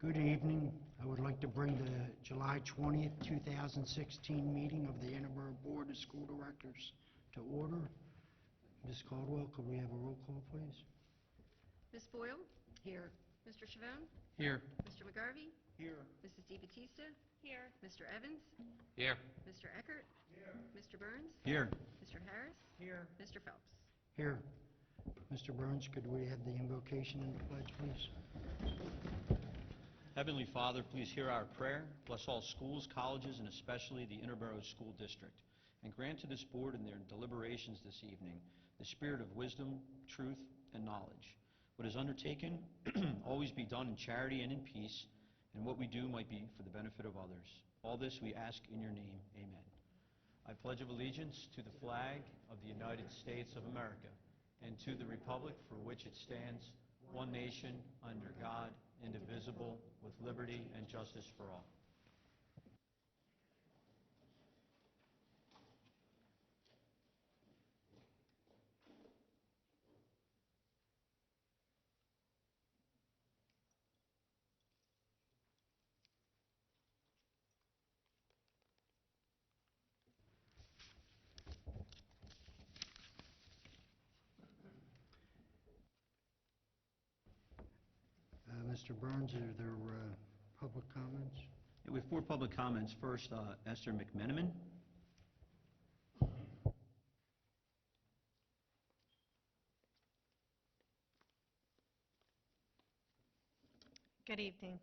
Good evening. I would like to bring the July 20th, 2016 meeting of the Interboro Board of School Directors to order. Ms. Caldwell, could we have a roll call, please? Ms. Boyle? Here. Mr. Chavone? Here. Mr. McGarvey? Here. Mrs. DeBattista? Here. Mr. Evans? Here. Mr. Eckert? Here. Mr. Burns? Here. Mr. Harris? Here. Mr. Phelps? Here. Mr. Burns, could we have the invocation and the pledge, please? Heavenly Father, please hear our prayer. Bless all schools, colleges, and especially the Interboro School District. And grant to this board in their deliberations this evening the spirit of wisdom, truth, and knowledge. What is undertaken always be done in charity and in peace, and what we do might be for the benefit of others. All this we ask in your name. Amen. I pledge of allegiance to the flag of the United States of America and to the republic for which it stands, one nation, under God, indivisible, with liberty and justice for all. Mr. Burns, are there public comments? Yeah, we have 4 public comments. First, Esther McMenamin. Good evening.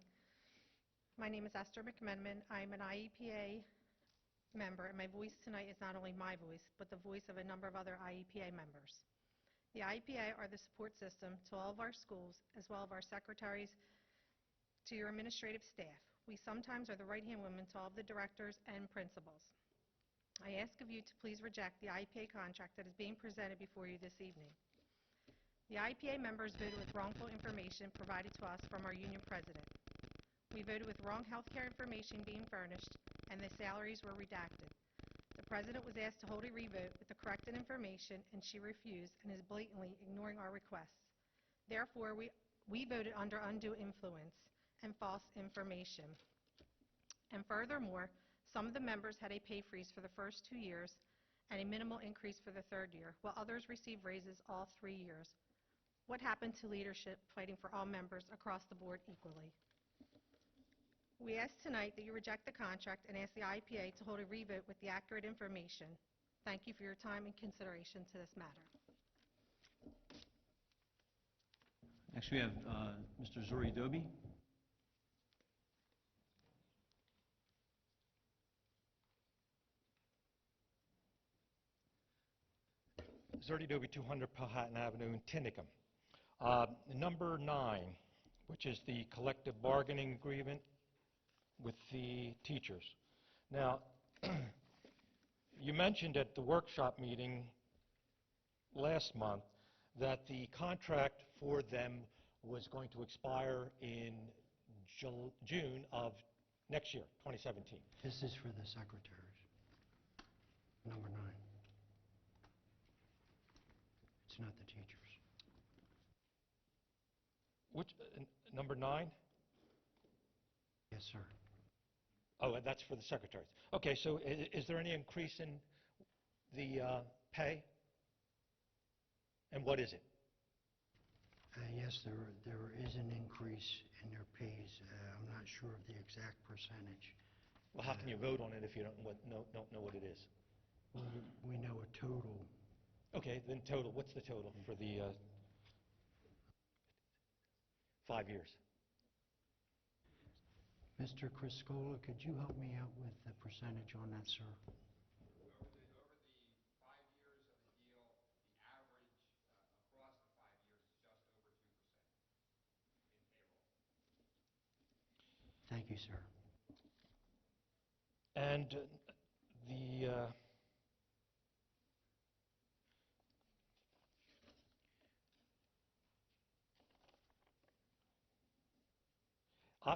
My name is Esther McMenamin. I'm an IEPA member, and my voice tonight is not only my voice, but the voice of a number of other IEPA members. The IEPA are the support system to all of our schools, as well as our secretaries, to your administrative staff. We sometimes are the right-hand women to all of the directors and principals. I ask of you to please reject the IEPA contract that is being presented before you this evening. The IEPA members voted with wrongful information provided to us from our union president. We voted with wrong health care information being furnished, and the salaries were redacted. The president was asked to hold a revote with the corrected information, and she refused and is blatantly ignoring our requests. Therefore, we voted under undue influence and false information. And furthermore, some of the members had a pay freeze for the first 2 years and a minimal increase for the 3rd year, while others received raises all 3 years. What happened to leadership fighting for all members across the board equally? We ask tonight that you reject the contract and ask the IEPA to hold a revote with the accurate information. Thank you for your time and consideration to this matter. Next, we have Mr. Zuri Doby. Zerdy Doby, 200 Powhatan Avenue in Tinicum. Number 9, which is the collective bargaining agreement with the teachers. Now, you mentioned at the workshop meeting last month that the contract for them was going to expire in June of next year, 2017. This is for the secretaries. Number 9. It's not the teachers. Which, number 9? Yes, sir. Oh, and that's for the secretaries. Okay, so is there any increase in the pay? And what is it? Yes, there is an increase in their pays. I'm not sure of the exact percentage. Well, how can you vote on it if you don't know what it is? We know a total. Okay, then total. What's the total for the 5 years? Mr. Criscola, could you help me out with the percentage on that, sir? Over the 5 years of the deal, the average across the 5 years is just over 2% in payroll. Thank you, sir. And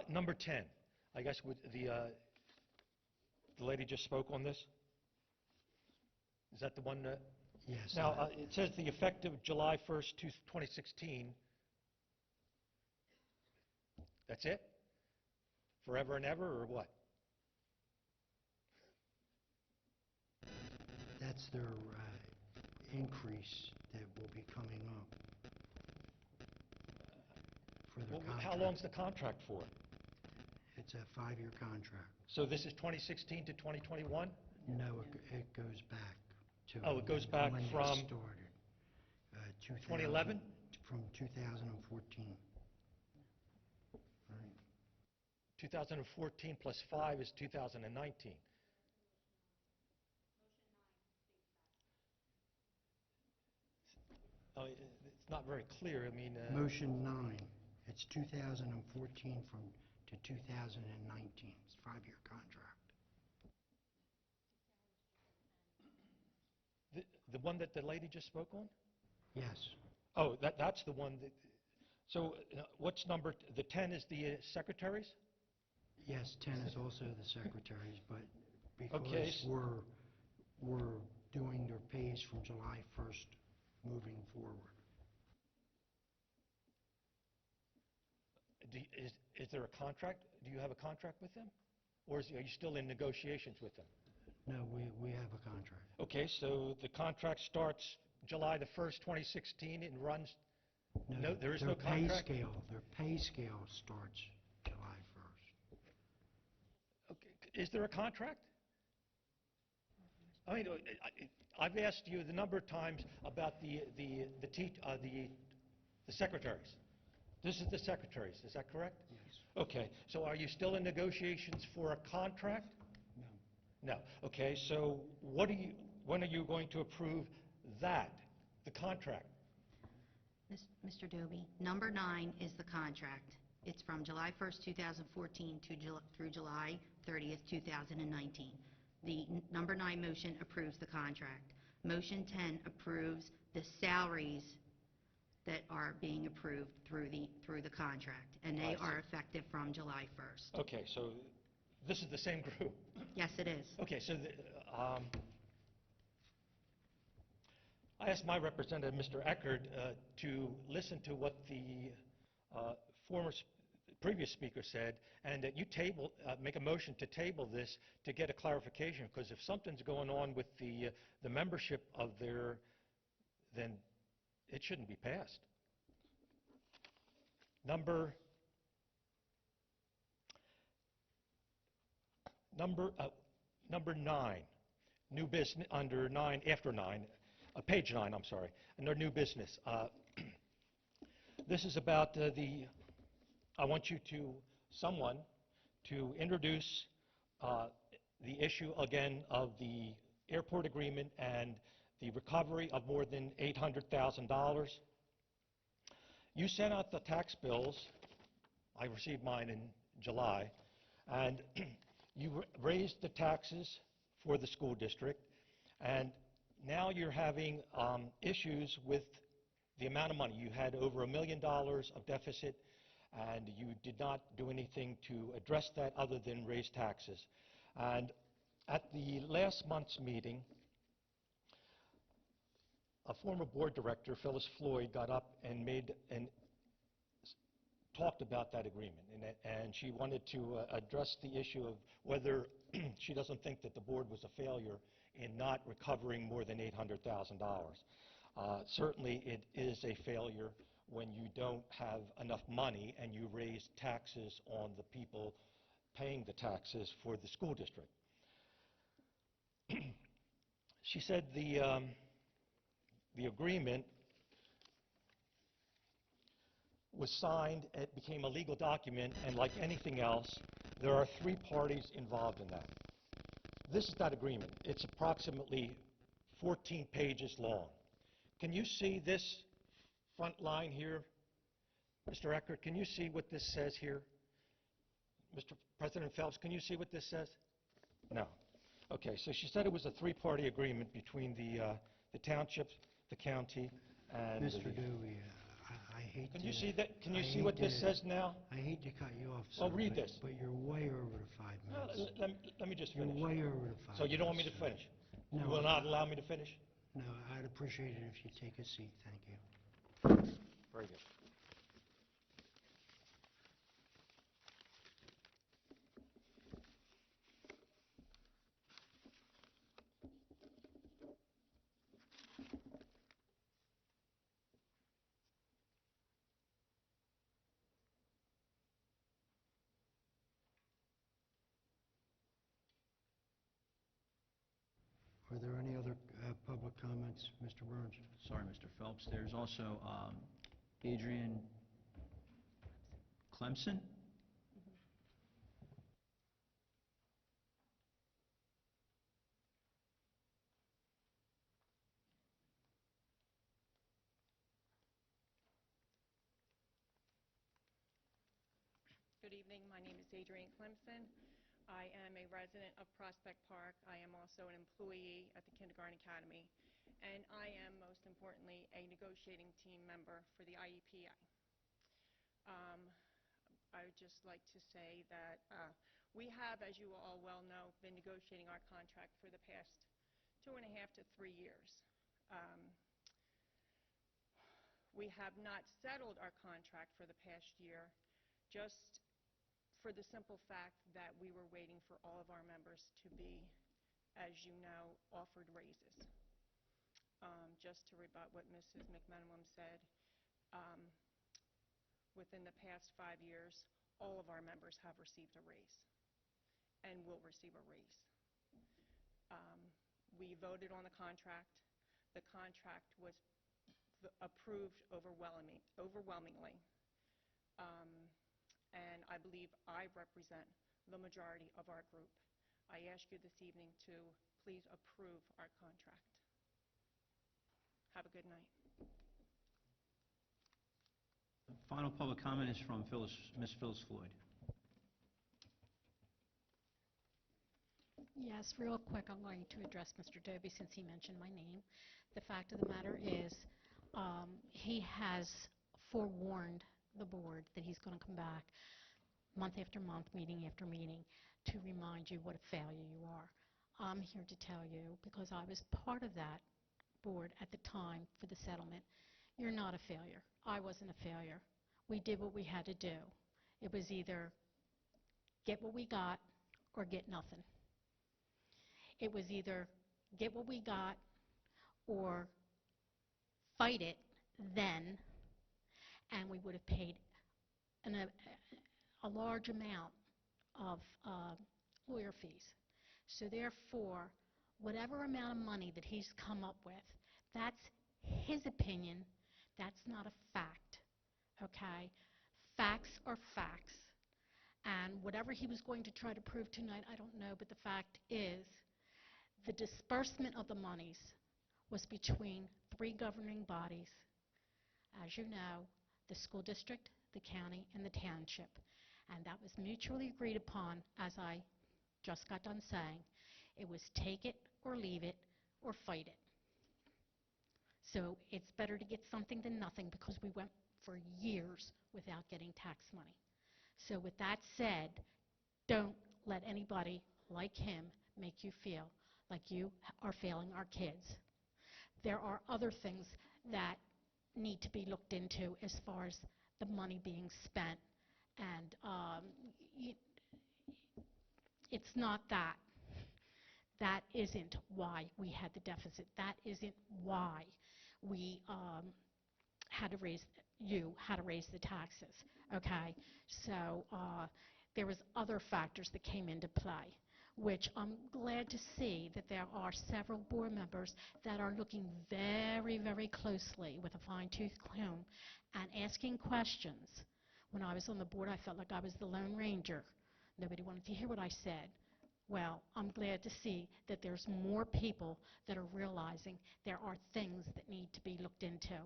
number 10, I guess the lady just spoke on this? Is that the one that? Yes. Now, it says the effective July 1st, 2016. That's it? forever and ever, or what? That's their increase that will be coming up for their Well, contract. how long's the contract for? It's a 5-year contract. So this is 2016 to 2021? No, it goes back to... Oh, it goes back when they from started. 2011? From 2014. Right. 2014 plus 5 is 2019. Oh, it's not very clear. I mean... Motion 9, it's 2014 to 2019. It's a 5-year contract. The one that the lady just spoke on? Yes, Oh, that's the one that... So what's number... The 10 is the secretaries? yes, 10 is also the secretaries, but Okay, because we're doing their pays from July 1st moving forward. Is there a contract? Do you have a contract with them? Or are you still in negotiations with them? No, we have a contract. Okay, so the contract starts July the 1st, 2016, and runs... No, there is no contract? Their pay scale starts July 1st. Okay. Is there a contract? I mean, I've asked you the number of times about the secretaries. This is the secretaries, is that correct? Yes. Okay, so are you still in negotiations for a contract? No. No. Okay, so when are you going to approve that, the contract? Mr. Doby, number 9 is the contract. It's from July 1st, 2014 through July 30th, 2019. The number 9 motion approves the contract. Motion 10 approves the salaries that are being approved through the contract, and they I see. are effective from July 1st. Okay, so this is the same group. Yes, it is. Okay, so I asked my representative, Mr. Eckert, to listen to what the previous speaker said, and that you make a motion to table this to get a clarification, because if something's going on with the membership of then it shouldn't be passed. Number 9, new business, under 9, after 9, page 9, I'm sorry, under new business. This is about I want someone to introduce the issue again of the airport agreement and the recovery of more than $800,000. You sent out the tax bills. I received mine in July, and you raised the taxes for the school district, and now you're having issues with the amount of money. You had over $1 million of deficit, and you did not do anything to address that other than raise taxes. And at the last month's meeting, a former board director, Phyllis Floyd, got up and talked about that agreement, and she wanted to address the issue of whether she doesn't think that the board was a failure in not recovering more than $800,000. Certainly it is a failure when you don't have enough money and you raise taxes on the people paying the taxes for the school district. She said the agreement was signed, it became a legal document, and like anything else, there are 3 parties involved in that. This is that agreement. It's approximately 14 pages long. Can you see this front line here? Mr. Eckert, can you see what this says here? Mr. President Phelps, can you see what this says? No. Okay, so she said it was a 3-party agreement between the townships, the county, and Mr. Dewey, I hate to... Can you see that? Can you I see hate what this to- says now? I hate to cut you off, sir. Well, read but- this. But you're way over the 5 minutes. Let me just You're finish. way over the 5 minutes. So you don't want me to sir. finish? No, You will not allow me to finish? No, I'd appreciate it if you take a seat. Thank you. Very good. Are there any other public comments? Mr. Burns? Sorry, Mr. Phelps. There's also Adrian Clemson? Good evening. My name is Adrienne Clemson. I am a resident of Prospect Park. I am also an employee at the Kindergarten Academy, and I am, most importantly, a negotiating team member for the IEPA. I would just like to say that we have, as you all well know, been negotiating our contract for the past 2.5 to 3 years. We have not settled our contract for the past year, just for the simple fact that we were waiting for all of our members to be, as you know, offered raises. Just to rebut what Mrs. McMenamin said, within the past 5 years, all of our members have received a raise and will receive a raise. We voted on the contract. The contract was approved overwhelmingly. And I believe I represent the majority of our group. I ask you this evening to please approve our contract. Have a good night. Final public comment is from Ms. Phyllis Floyd. Yes, real quick, I'm going to address Mr. Doby since he mentioned my name. The fact of the matter is, he has forewarned the board that he's going to come back month after month, meeting after meeting, to remind you what a failure you are. I'm here to tell you, because I was part of that board at the time for the settlement, you're not a failure. I wasn't a failure. We did what we had to do. It was either get what we got or get nothing. It was either get what we got or fight it then, and we would have paid a large amount of lawyer fees. So therefore, whatever amount of money that he's come up with, that's his opinion. That's not a fact, okay? Facts are facts. And whatever he was going to try to prove tonight, I don't know, but the fact is the disbursement of the monies was between 3 governing bodies. As you know, the school district, the county, and the township. And that was mutually agreed upon, as I just got done saying. It was take it or leave it or fight it. So it's better to get something than nothing, because we went for years without getting tax money. So with that said, don't let anybody like him make you feel like you are failing our kids. There are other things that need to be looked into as far as the money being spent, and it's not that. That isn't why we had the deficit. That isn't why we had to raise the taxes, okay? So there was other factors that came into play, which I'm glad to see that there are several board members that are looking very, very closely with a fine-tooth comb and asking questions. When I was on the board, I felt like I was the Lone Ranger. Nobody wanted to hear what I said. Well, I'm glad to see that there's more people that are realizing there are things that need to be looked into,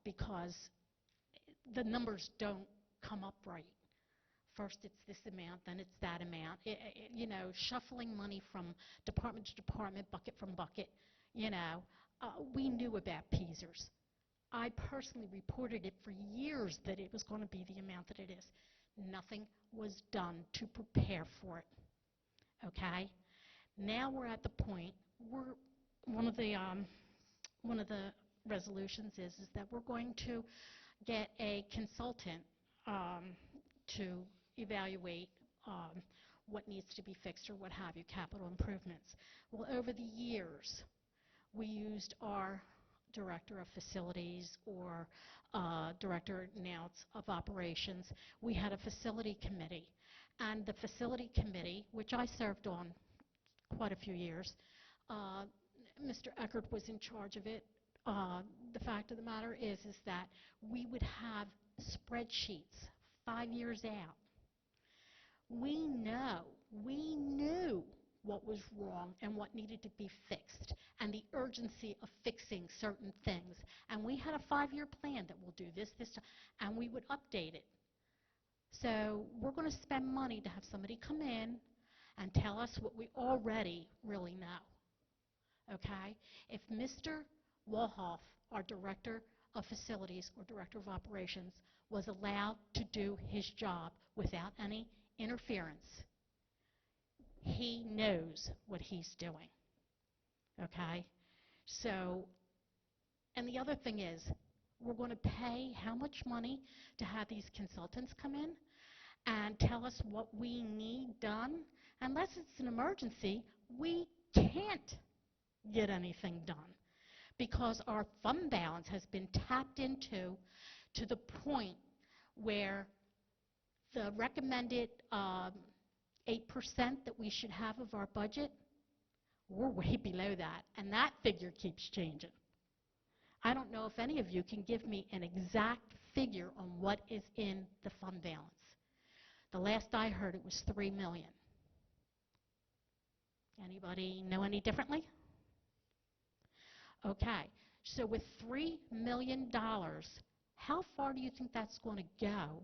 because the numbers don't come up right. First it's this amount, then it's that amount. Shuffling money from department to department, bucket from bucket, we knew about Peasers. I personally reported it for years that it was going to be the amount that it is. Nothing was done to prepare for it. Okay? Now we're at the point where one of the resolutions is that we're going to get a consultant to evaluate what needs to be fixed or what have you, capital improvements. Well, over the years, we used our director of facilities or director now of operations. We had a facility committee. And the facility committee, which I served on quite a few years, uh, Mr. Eckert was in charge of it. The fact of the matter is that we would have spreadsheets 5 years out. We knew what was wrong and what needed to be fixed and the urgency of fixing certain things. And we had a 5-year plan that we'll do this, and we would update it. So we're going to spend money to have somebody come in and tell us what we already really know. Okay? If Mr. Walhoff, our Director of Facilities or Director of Operations, was allowed to do his job without any interference, he knows what he's doing. Okay? So, and the other thing is, we're going to pay how much money to have these consultants come in and tell us what we need done? Unless it's an emergency, we can't get anything done because our fund balance has been tapped into to the point where the recommended 8% that we should have of our budget, we're way below that, and that figure keeps changing. I don't know if any of you can give me an exact figure on what is in the fund balance. The last I heard, it was $3 million. Anybody know any differently? Okay, so with $3 million, how far do you think that's going to go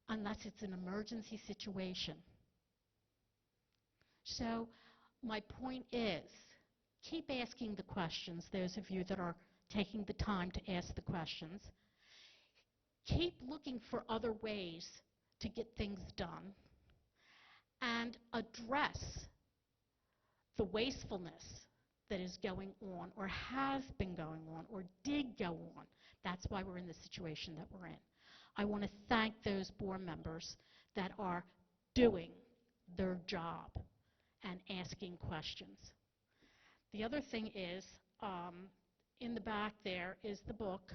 unless it's an emergency situation? So my point is, keep asking the questions, those of you that are taking the time to ask the questions. Keep looking for other ways to get things done and address the wastefulness that is going on or has been going on or did go on. That's why we're in the situation that we're in. I want to thank those board members that are doing their job and asking questions. The other thing is, in the back there is the book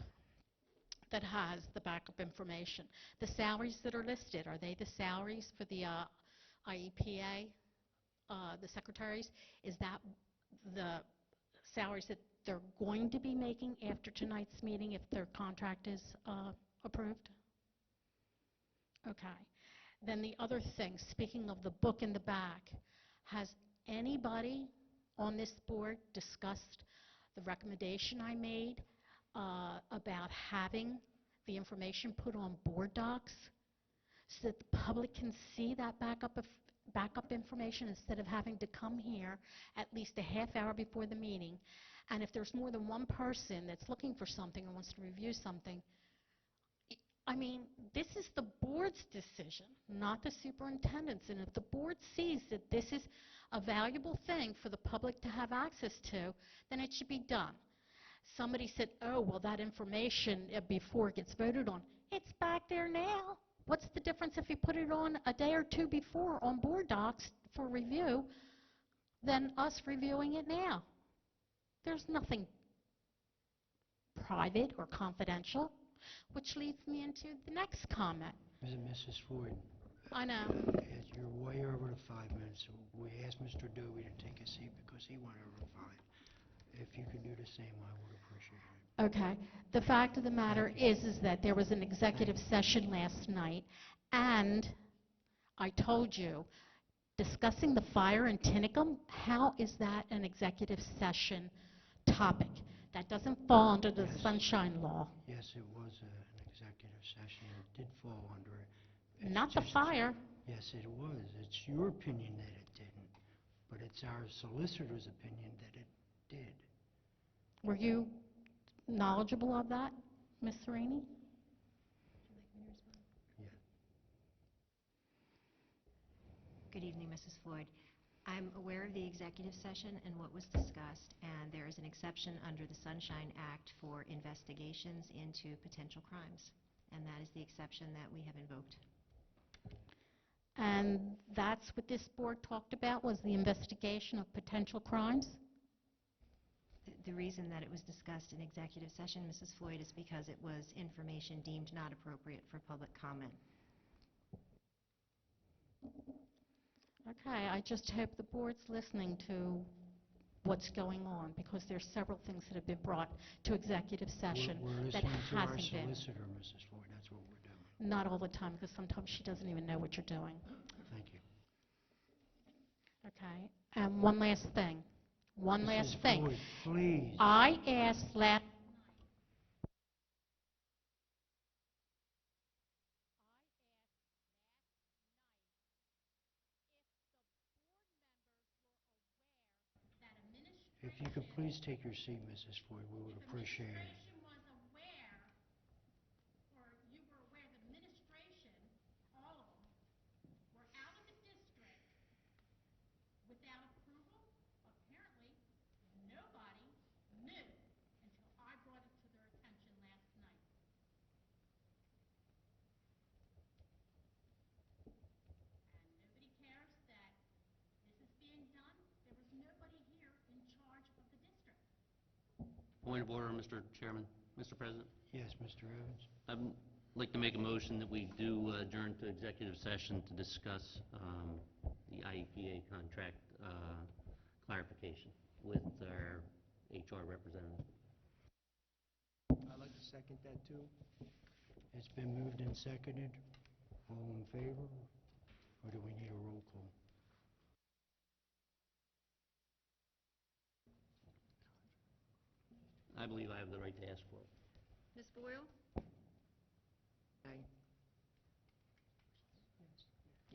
that has the backup information. The salaries that are listed, are they the salaries for the IEPA, the secretaries? Is that the salaries that they're going to be making after tonight's meeting if their contract is approved? Okay. Then the other thing, speaking of the book in the back, has anybody on this board discussed the recommendation I made about having the information put on board docs so that the public can see that backup information instead of having to come here at least a half hour before the meeting? And if there's more than one person that's looking for something or wants to review something, I mean, this is the board's decision, not the superintendent's. And if the board sees that this is a valuable thing for the public to have access to, then it should be done. Somebody said, oh, well, that information before it gets voted on, it's back there now. What's the difference if you put it on a day or two before on board docs for review than us reviewing it now? There's nothing private or confidential, which leads me into the next comment. Mrs. Floyd, I know. you're way over the 5 minutes. We asked Mr. Doby to take a seat because he went over 5. If you could do the same, I would appreciate it. Okay. The fact of the matter is that there was an executive session last night, and I told you, discussing the fire in Tinicum, how is that an executive session topic? That doesn't fall under the Yes. Sunshine Law. Yes, it was an executive session. It did fall under it. It's Not the just- fire. Yes, it was. It's your opinion that it didn't, but it's our solicitor's opinion that it did. Were you knowledgeable of that, Ms. Sereni? Yeah. Good evening, Mrs. Floyd. I'm aware of the executive session and what was discussed, and there is an exception under the Sunshine Act for investigations into potential crimes, and that is the exception that we have invoked. And that's what this board talked about, was the investigation of potential crimes? The reason that it was discussed in executive session, Mrs. Floyd, is because it was information deemed not appropriate for public comment. Okay, I just hope the board's listening to what's going on, because there's several things that have been brought to executive session We're that listening to our hasn't been. solicitor, Mrs. Floyd, that's what we're doing. Not all the time, because sometimes she doesn't even know what you're doing. Thank you. Okay? And one last thing. One last Mrs. thing. Floyd, please. I asked last If you could please take your seat, Mrs. Floyd, we would appreciate it. administration was aware, or you were aware that administration, all of them, were out of the district without approval, apparently nobody knew until I brought it to their attention last night. And nobody cares that this is being done. There was nobody here in charge of the district. Point of order, Mr. Chairman. Mr. President, Yes, Mr. Evans? I'd like to make a motion that we do adjourn to executive session to discuss the IEPA contract clarification with our HR representative. I'd like to second that, too. It's been moved and seconded. All in favor? Or do we need a roll call? I believe I have the right to ask for it. Ms. Boyle? Aye.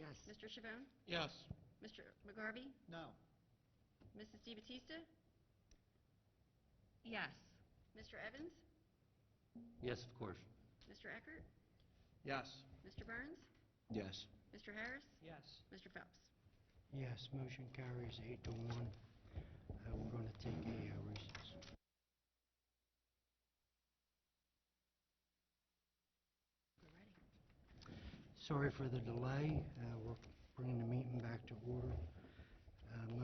Yes. Mr. Chavon? Yes. Mr. McGarvey? No. Mrs. DeBattista? Yes. Mr. Evans? Yes, of course. Mr. Eckert? Yes. Mr. Burns? Yes. Mr. Harris? Yes. Mr. Phelps? Yes, motion carries 8-1. We're going to take a recess. Sorry for the delay. We're bringing the meeting back to order.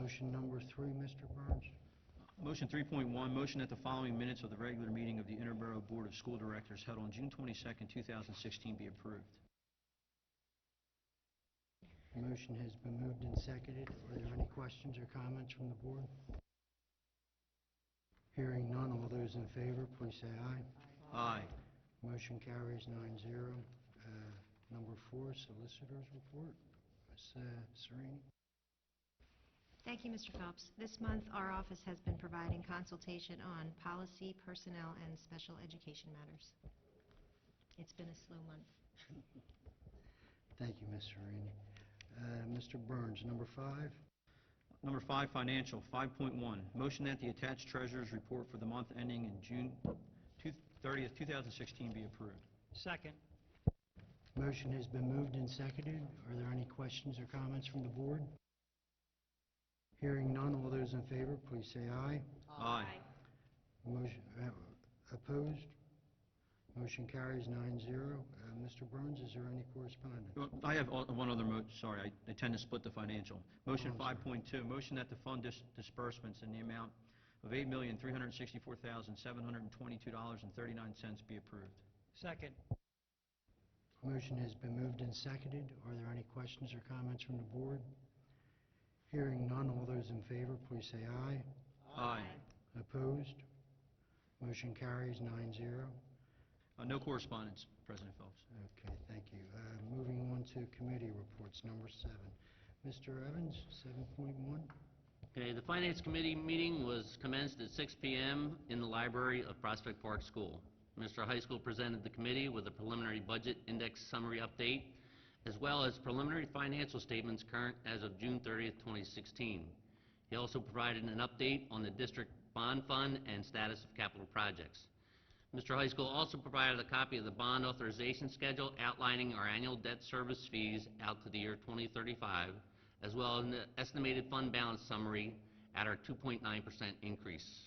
Motion number 3, Mr. Burns. Motion 3.1, motion that the following minutes of the regular meeting of the Interboro Board of School Directors held on June 22nd, 2016 be approved. Motion has been moved and seconded. Are there any questions or comments from the board? Hearing none, all those in favor, please say aye. Aye. Motion carries 9-0. Number 4, Solicitor's Report. Ms. Serini. Thank you, Mr. Phelps. This month, our office has been providing consultation on policy, personnel, and special education matters. It's been a slow month. Thank you, Ms. Serini. Mr. Burns, number 5. Number 5, financial, 5.1, motion that the attached treasurer's report for the month ending in June 30th, 2016 be approved. Second. Motion has been moved and seconded. Are there any questions or comments from the board? Hearing none, all those in favor, please say aye. Aye. Motion, opposed? Motion carries 9-0. Mr. Burns, is there any correspondence? I have one other sorry, I tend to split the financial. Motion Oh, I'm sorry. 5.2, motion that the fund disbursements in the amount of $8,364,722.39 be approved. Second. Motion has been moved and seconded. Are there any questions or comments from the board? Hearing none, all those in favor, please say aye. Aye. Opposed? Motion carries 9-0. No correspondence, President Phelps. Okay, thank you. Moving on to committee reports, number 7. Mr. Evans, 7.1. Okay, the Finance Committee meeting was commenced at 6 p.m. in the library of Prospect Park School. Mr. High School presented the committee with a preliminary budget index summary update, as well as preliminary financial statements current as of June 30th, 2016. He also provided an update on the district bond fund and status of capital projects. Mr. High School also provided a copy of the bond authorization schedule outlining our annual debt service fees out to the year 2035, as well as an estimated fund balance summary at our 2.9% increase.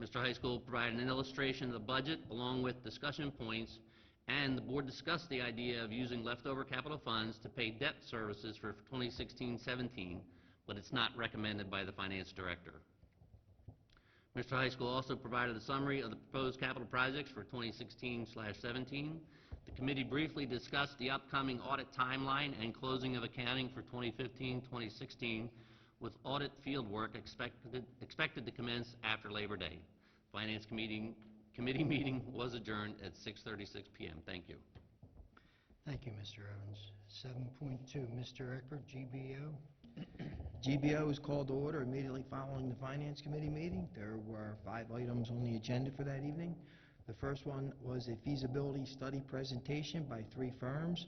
Mr. High School provided an illustration of the budget along with discussion points, and the board discussed the idea of using leftover capital funds to pay debt services for 2016-17, but it's not recommended by the finance director. Mr. High School also provided a summary of the proposed capital projects for 2016-17. The committee briefly discussed the upcoming audit timeline and closing of accounting for 2015-2016, with audit field work expected to commence after Labor Day. Finance Committee meeting was adjourned at 6:36 p.m. Thank you. Thank you, Mr. Evans. 7.2, Mr. Eckert, GBO. GBO is called to order immediately following the Finance Committee meeting. There were 5 items on the agenda for that evening. The first one was a feasibility study presentation by 3 firms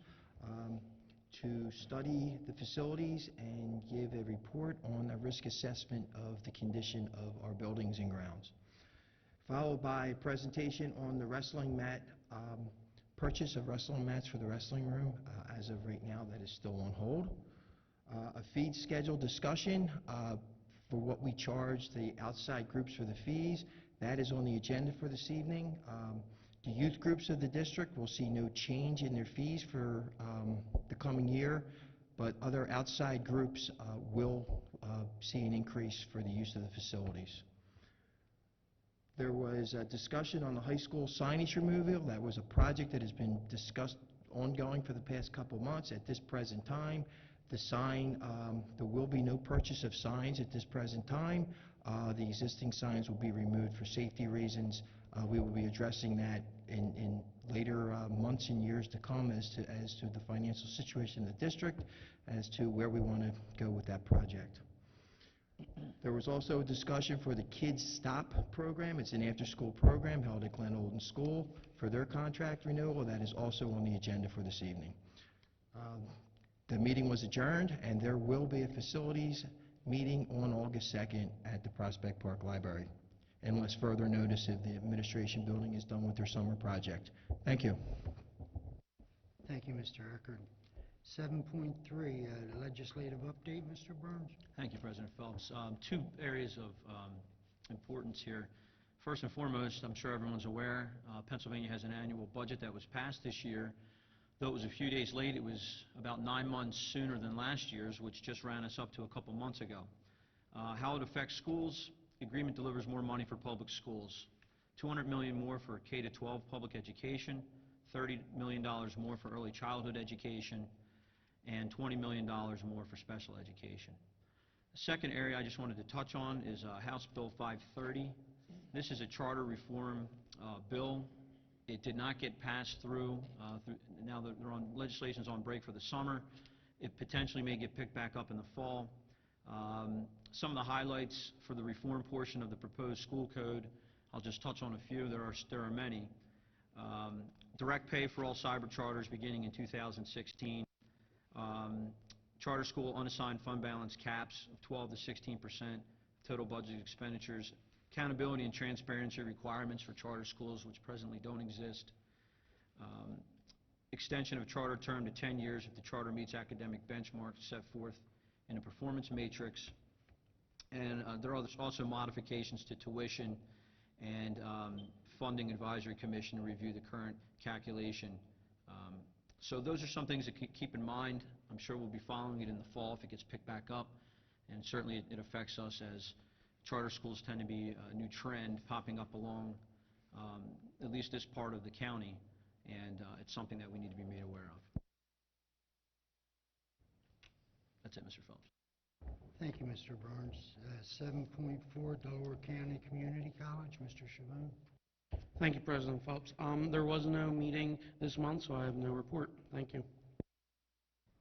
to study the facilities and give a report on a risk assessment of the condition of our buildings and grounds. Followed by a presentation on the wrestling mat, purchase of wrestling mats for the wrestling room. As of right now, that is still on hold. A fee schedule discussion for what we charge the outside groups for the fees. That is on the agenda for this evening. The youth groups of the district will see no change in their fees for the coming year, but other outside groups will see an increase for the use of the facilities. There was a discussion on the high school signage removal. That was a project that has been discussed ongoing for the past couple months. At this present time, the sign, there will be no purchase of signs at this present time. The existing signs will be removed for safety reasons. We will be addressing that in later months and years to come as to the financial situation of the district, as to where we want to go with that project. There was also a discussion for the Kids Stop program. It's an after-school program held at Glen Olden School for their contract renewal. That is also on the agenda for this evening. The meeting was adjourned, and there will be a facilities meeting on August 2nd at the Prospect Park Library, unless further notice if the administration building is done with their summer project. Thank you. Thank you, Mr. Eckert. 7.3, legislative update, Mr. Burns. Thank you, President Phelps. 2 areas of importance here. First and foremost, I'm sure everyone's aware, Pennsylvania has an annual budget that was passed this year. Though it was a few days late, it was about 9 months sooner than last year's, which just ran us up to a couple months ago. How it affects schools, the agreement delivers more money for public schools. $200 million more for K-12 public education, $30 million more for early childhood education, and $20 million more for special education. The second area I just wanted to touch on is House Bill 530. This is a charter reform bill. It did not get passed through. Now that legislation's on break for the summer, it potentially may get picked back up in the fall. Some of the highlights for the reform portion of the proposed school code, I'll just touch on a few. There are many. Direct pay for all cyber charters beginning in 2016. Charter school unassigned fund balance caps of 12 to 16% total budget expenditures. Accountability and transparency requirements for charter schools, which presently don't exist. Extension of charter term to 10 years if the charter meets academic benchmarks set forth in a performance matrix. And there are also modifications to tuition and funding advisory commission to review the current calculation. So those are some things to keep in mind. I'm sure we'll be following it in the fall if it gets picked back up, and certainly it affects us as charter schools tend to be a new trend popping up along at least this part of the county, and it's something that we need to be made aware of. That's it, Mr. Phelps. Thank you, Mr. Burns. 7.4, Delaware County Community College, Mr. Chavon. Thank you, President Phelps. There was no meeting this month, so I have no report. Thank you.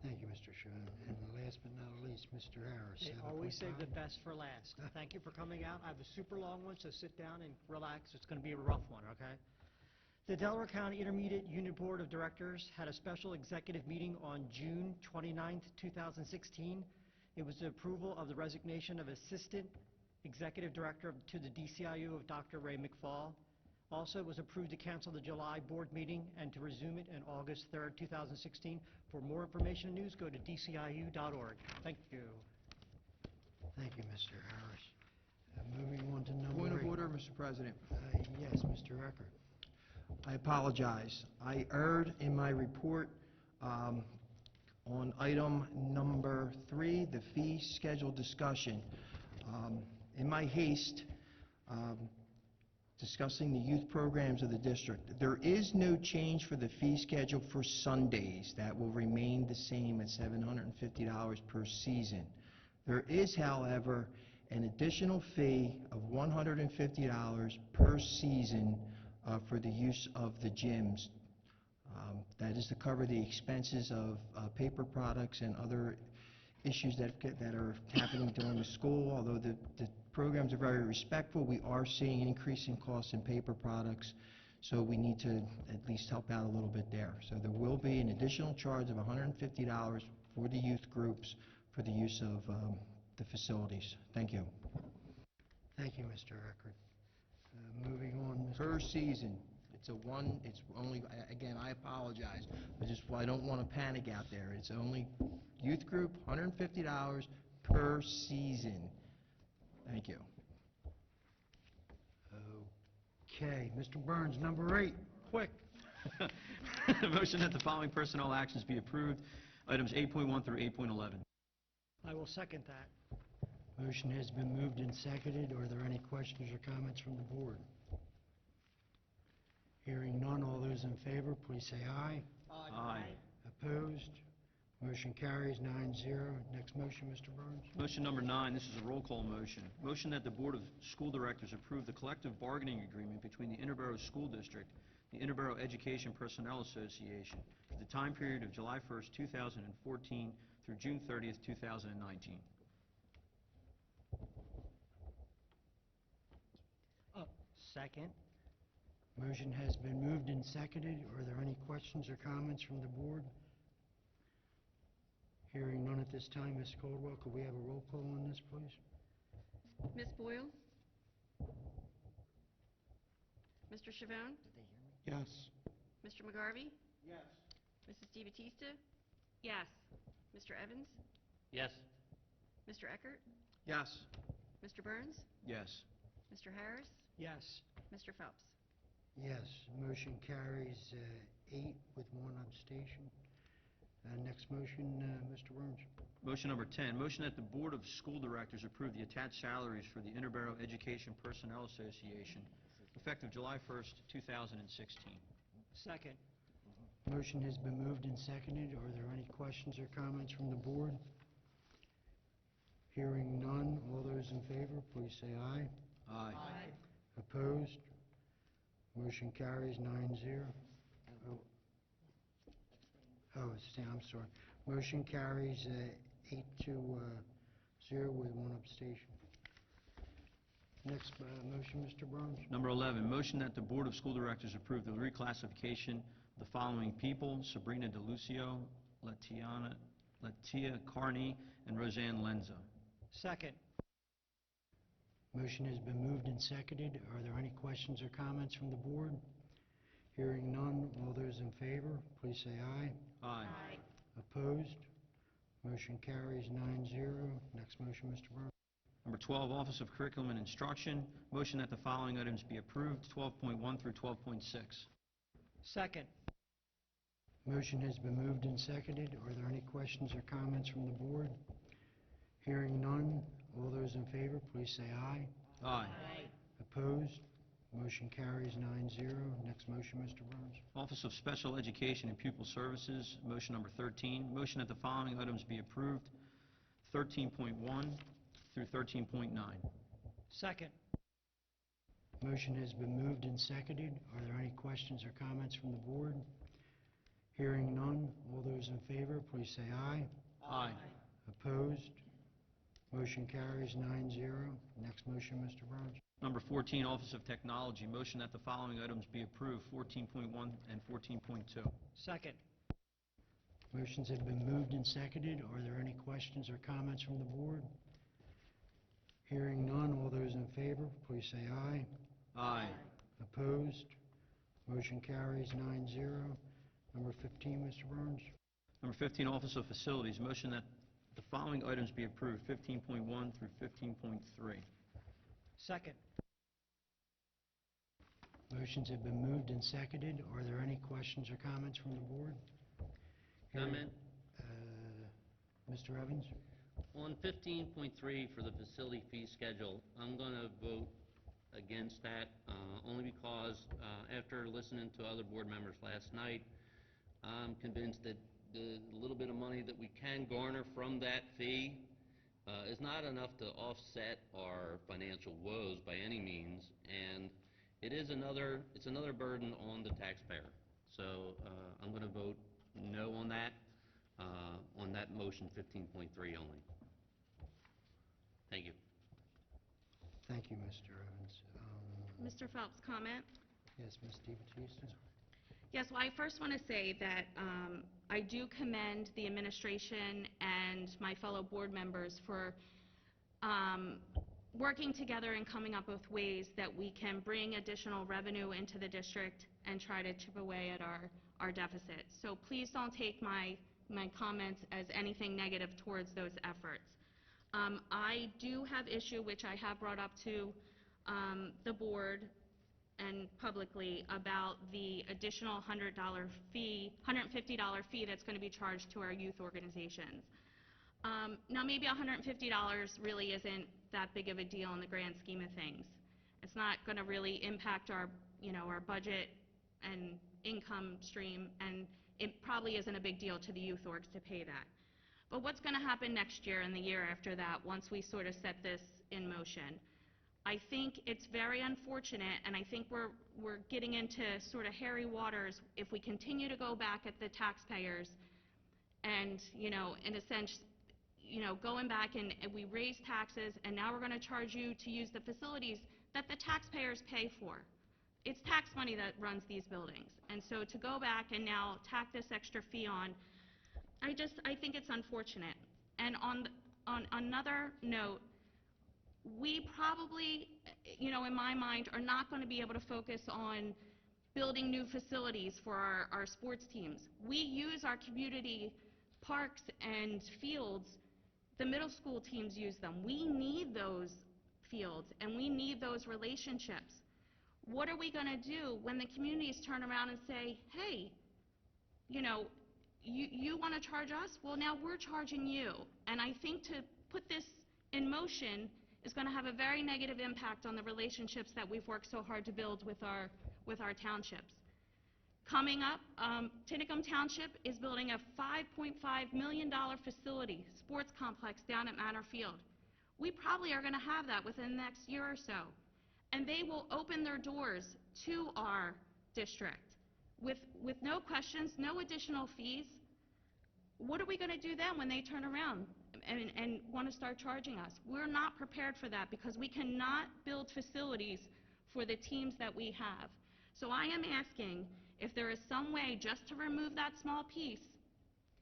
Thank you, Mr. Chavon. And last but not least, Mr. Harris. They always save the best for last. Thank you for coming out. I have a super long one, so sit down and relax. It's going to be a rough one, okay? The Delaware County Intermediate Unit Board of Directors had a special executive meeting on June 29th, 2016. It was the approval of the resignation of Assistant Executive Director to the DCIU of Dr. Ray McFall. Also, it was approved to cancel the July board meeting and to resume it on August 3rd, 2016. For more information and news, go to dciu.org. Thank you. Thank you, Mr. Harris. Moving on to number 8. Point of order, Mr. President. Yes, Mr. Eckert. I apologize. I erred in my report on item number 3, the fee schedule discussion. In my haste, discussing the youth programs of the district, there is no change for the fee schedule for Sundays. That will remain the same at $750 per season. There is, however, an additional fee of $150 per season for the use of the gyms. That is to cover the expenses of paper products and other issues that are happening during the school. Although the programs are very respectful, we are seeing an increase in costs in paper products, so we need to at least help out a little bit there. So there will be an additional charge of $150 for the youth groups for the use of the facilities. Thank you. Thank you, Mr. Eckert. Moving on, Mr. Per season. It's only, again, I apologize, I don't want to panic out there. It's only youth group, $150 per season. Thank you. Okay, Mr. Burns, number 8. Quick. Motion that the following personnel actions be approved, items 8.1 through 8.11. I will second that. Motion has been moved and seconded. Are there any questions or comments from the board? Hearing none, all those in favor, please say aye. Aye. Opposed? Motion carries 9-0. Next motion, Mr. Burns. Motion number 9, this is a roll call motion. Motion that the Board of School Directors approve the collective bargaining agreement between the Interboro School District, the Interboro Education Personnel Association, for the time period of July 1st, 2014 through June 30th, 2019. Second. Motion has been moved and seconded. Are there any questions or comments from the board? Hearing none at this time, Ms. Caldwell, could we have a roll call on this, please? Ms. Boyle? Mr. Chavone? Yes. Mr. McGarvey? Yes. Mrs. DeBattista? Yes. Mr. Evans? Yes. Mr. Eckert? Yes. Mr. Burns? Yes. Mr. Harris? Yes. Mr. Phelps? Yes. Motion carries 8 with 1 abstention. Next motion, Mr. Burns. Motion number 10, motion that the Board of School Directors approve the attached salaries for the Interboro Education Personnel Association, effective July 1st, 2016. Second. Motion has been moved and seconded. Are there any questions or comments from the board? Hearing none, all those in favor, please say aye. Aye. Opposed? Motion carries 9-0. I'm sorry. Motion carries 8-0 with 1 abstention. Next motion, Mr. Burns. Number 11, motion that the Board of School Directors approve the reclassification of the following people: Sabrina DeLucio, Latia Carney, and Roseanne Lenza. Second. Motion has been moved and seconded. Are there any questions or comments from the board? Hearing none, all those in favor, please say aye. Aye. Opposed? Motion carries 9-0. Next motion, Mr. Burns. Number 12, Office of Curriculum and Instruction, motion that the following items be approved, 12.1 through 12.6. Second. Motion has been moved and seconded. Are there any questions or comments from the board? Hearing none, all those in favor, please say aye. Aye. Opposed? Motion carries 9-0. Next motion, Mr. Burns. Office of Special Education and Pupil Services, motion number 13, motion that the following items be approved, 13.1 through 13.9. Second. Motion has been moved and seconded. Are there any questions or comments from the board? Hearing none, all those in favor, please say aye. Aye. Opposed? Motion carries 9-0. Next motion, Mr. Burns. Number 14, Office of Technology, motion that the following items be approved, 14.1 and 14.2. Second. Motions have been moved and seconded. Are there any questions or comments from the board? Hearing none, all those in favor, please say aye. Aye. Opposed? Motion carries 9-0. Number 15, Mr. Burns. Number 15, Office of Facilities, motion that the following items be approved, 15.1 through 15.3. Second. Motions have been moved and seconded. Are there any questions or comments from the board? Comment? Mr. Evans? On 15.3 for the facility fee schedule, I'm going to vote against that, only because after listening to other board members last night, I'm convinced that the little bit of money that we can garner from that fee is not enough to offset our financial woes by any means, and it's another burden on the taxpayer. So I'm going to vote no on that motion 15.3 only. Thank you. Thank you, Mr. Evans. Mr. Phelps, comment? Yes, Ms. DeBattista? Yes, well, I first want to say that I do commend the administration and my fellow board members for working together and coming up with ways that we can bring additional revenue into the district and try to chip away at our deficit. So please don't take my comments as anything negative towards those efforts. I do have issue, which I have brought up to the board and publicly, about the additional $150 fee that's going to be charged to our youth organizations. Now, maybe $150 really isn't that big of a deal in the grand scheme of things. It's not going to really impact our budget and income stream, and it probably isn't a big deal to the youth orgs to pay that. But what's going to happen next year and the year after that once we sort of set this in motion? I think it's very unfortunate, and I think we're getting into sort of hairy waters if we continue to go back at the taxpayers and, in a sense, going back and we raise taxes, and now we're going to charge you to use the facilities that the taxpayers pay for. It's tax money that runs these buildings. And so to go back and now tack this extra fee on, I think it's unfortunate. And on another note, we probably, in my mind, are not going to be able to focus on building new facilities for our sports teams. We use our community parks and fields. The middle school teams use them. We need those fields, and we need those relationships. What are we going to do when the communities turn around and say, hey, you want to charge us? Well, now we're charging you. And I think to put this in motion is going to have a very negative impact on the relationships that we've worked so hard to build with our townships. Coming up, Tinicum Township is building a $5.5 million facility, sports complex down at Manor Field. We probably are going to have that within the next year or so. And they will open their doors to our district with no questions, no additional fees. What are we going to do then when they turn around and want to start charging us? We're not prepared for that because we cannot build facilities for the teams that we have. So I am asking if there is some way just to remove that small piece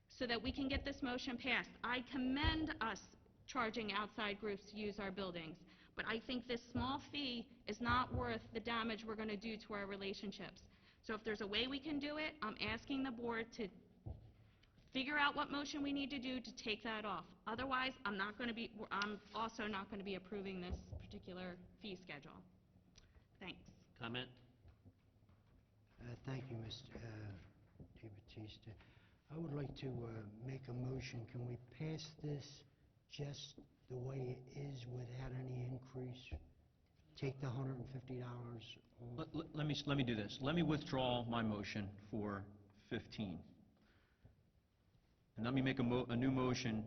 so that we can get this motion passed. I commend us charging outside groups to use our buildings, but I think this small fee is not worth the damage we're going to do to our relationships. So if there's a way we can do it, I'm asking the board to figure out what motion we need to do to take that off. Otherwise, I'm also not going to be approving this particular fee schedule. Thanks. Comment? Thank you, Ms. DeBattista. I would like to make a motion. Can we pass this just the way it is without any increase? Take the $150 off? Let me do this. Let me withdraw my motion for 15. And let me make a new motion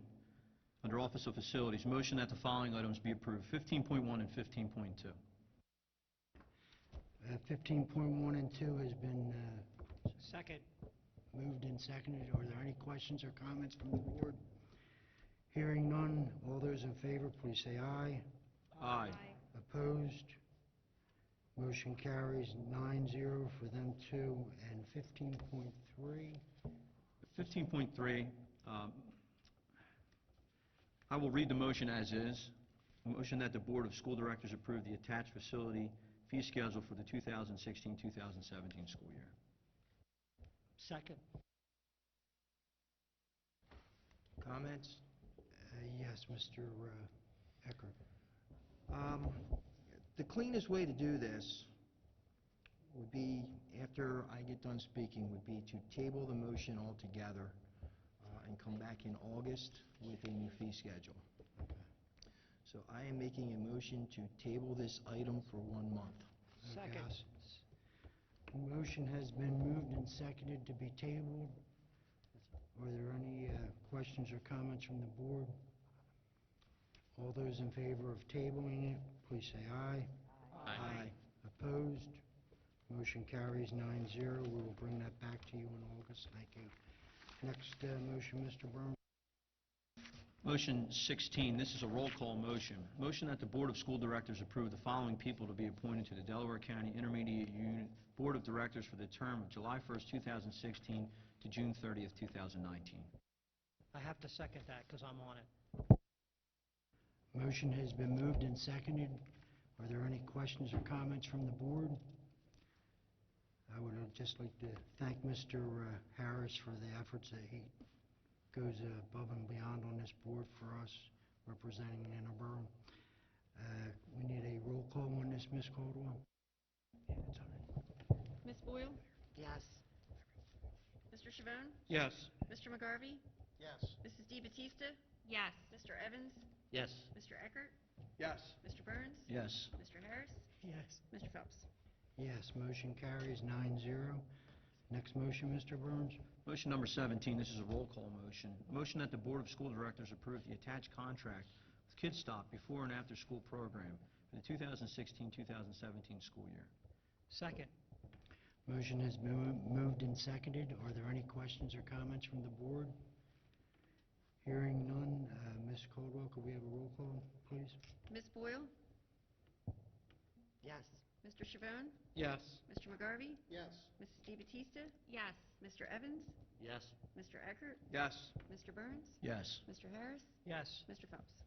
under Office of Facilities. Motion that the following items be approved, 15.1 and 15.2. 15.1 and 2 has been Second. moved and seconded. Are there any questions or comments from the board? Hearing none, all those in favor, please say aye. Aye. Opposed? Motion carries 9-0 for them two. And 15.3? 15.3, I will read the motion as is. A motion that the Board of School Directors approve the attached facility fee schedule for the 2016-2017 school year. Second. Comments? Yes, Mr. Eckert. The cleanest way to do this would be, after I get done speaking, would be to table the motion altogether and come back in August with a new fee schedule. So I am making a motion to table this item for 1 month. Second. Motion has been moved and seconded to be tabled. Are there any questions or comments from the board? All those in favor of tabling it, please say aye. Aye. Opposed? Motion carries 9-0. We will bring that back to you in August. Thank you. Next motion, Mr. Burns. Motion 16, this is a roll call motion. Motion that the Board of School Directors approve the following people to be appointed to the Delaware County Intermediate Unit Board of Directors for the term of July 1st, 2016 to June 30th, 2019. I have to second that because I'm on it. Motion has been moved and seconded. Are there any questions or comments from the board? I would just like to thank Mr. Harris for the efforts that he goes above and beyond on this board for us, representing Interboro. We need a roll call on this, Ms. Caldwell. Ms. Boyle? Yes. Mr. Chavone? Yes. Mr. McGarvey? Yes. Mrs. DeBattista? Yes. Mr. Evans? Yes. Mr. Eckert? Yes. Mr. Burns? Yes. Mr. Harris? Yes. Mr. Phelps? Yes, motion carries 9-0. Next motion, Mr. Burns. Motion number 17, this is a roll call motion. Motion that the Board of School Directors approve the attached contract with Kids Stop before and after school program for the 2016-2017 school year. Second. Motion has been moved and seconded. Are there any questions or comments from the board? Hearing none, Ms. Caldwell, could we have a roll call, please? Ms. Boyle? Yes. Mr. Chavone? Yes. Mr. McGarvey? Yes. Mrs. DeBattista? Yes. Mr. Evans? Yes. Mr. Eckert? Yes. Mr. Burns? Yes. Mr. Harris? Yes. Mr. Phelps?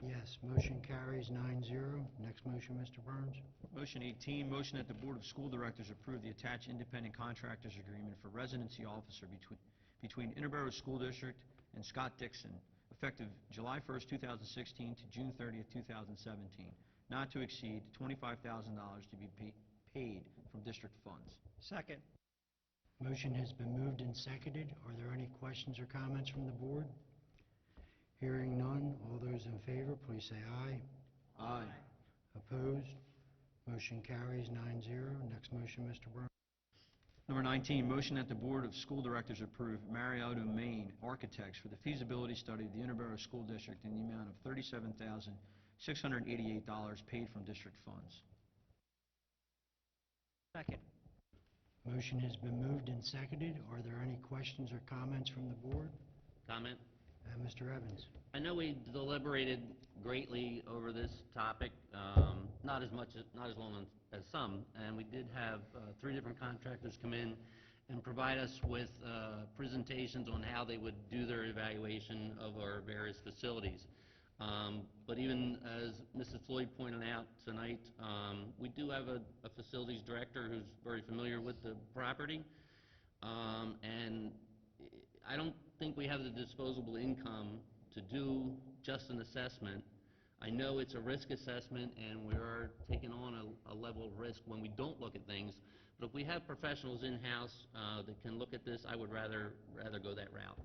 Yes, motion carries 9-0. Next motion, Mr. Burns. Motion 18, motion that the Board of School Directors approve the attached independent contractors agreement for residency officer between Interboro School District and Scott Dixon, effective July 1st, 2016 to June 30th, 2017, not to exceed $25,000 to be paid from district funds. Second. Motion has been moved and seconded. Are there any questions or comments from the board? Hearing none, all those in favor, please say aye. Aye. Opposed? Motion carries 9-0. Next motion, Mr. Burns. Number 19, motion that the Board of School Directors approve Mariotto, Maine Architects for the feasibility study of the Interboro School District in the amount of $37,688 paid from district funds. Second. Motion has been moved and seconded. Are there any questions or comments from the board? Comment? Mr. Evans. I know we deliberated greatly over this topic, not as long as some, and we did have 3 different contractors come in and provide us with presentations on how they would do their evaluation of our various facilities. But even as Mrs. Floyd pointed out tonight, we do have a facilities director who's very familiar with the property, and I don't think we have the disposable income to do just an assessment. I know it's a risk assessment, and we are taking on a level of risk when we don't look at things. But if we have professionals in-house that can look at this, I would rather go that route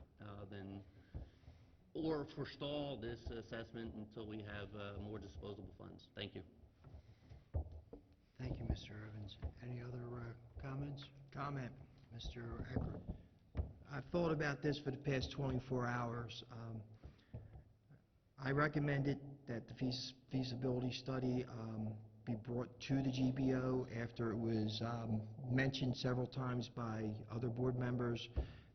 or forestall this assessment until we have more disposable funds. Thank you. Thank you, Mr. Evans. Any other comments? Comment. Mr. Eckert. I've thought about this for the past 24 hours. I recommended that the feasibility study be brought to the GBO after it was mentioned several times by other board members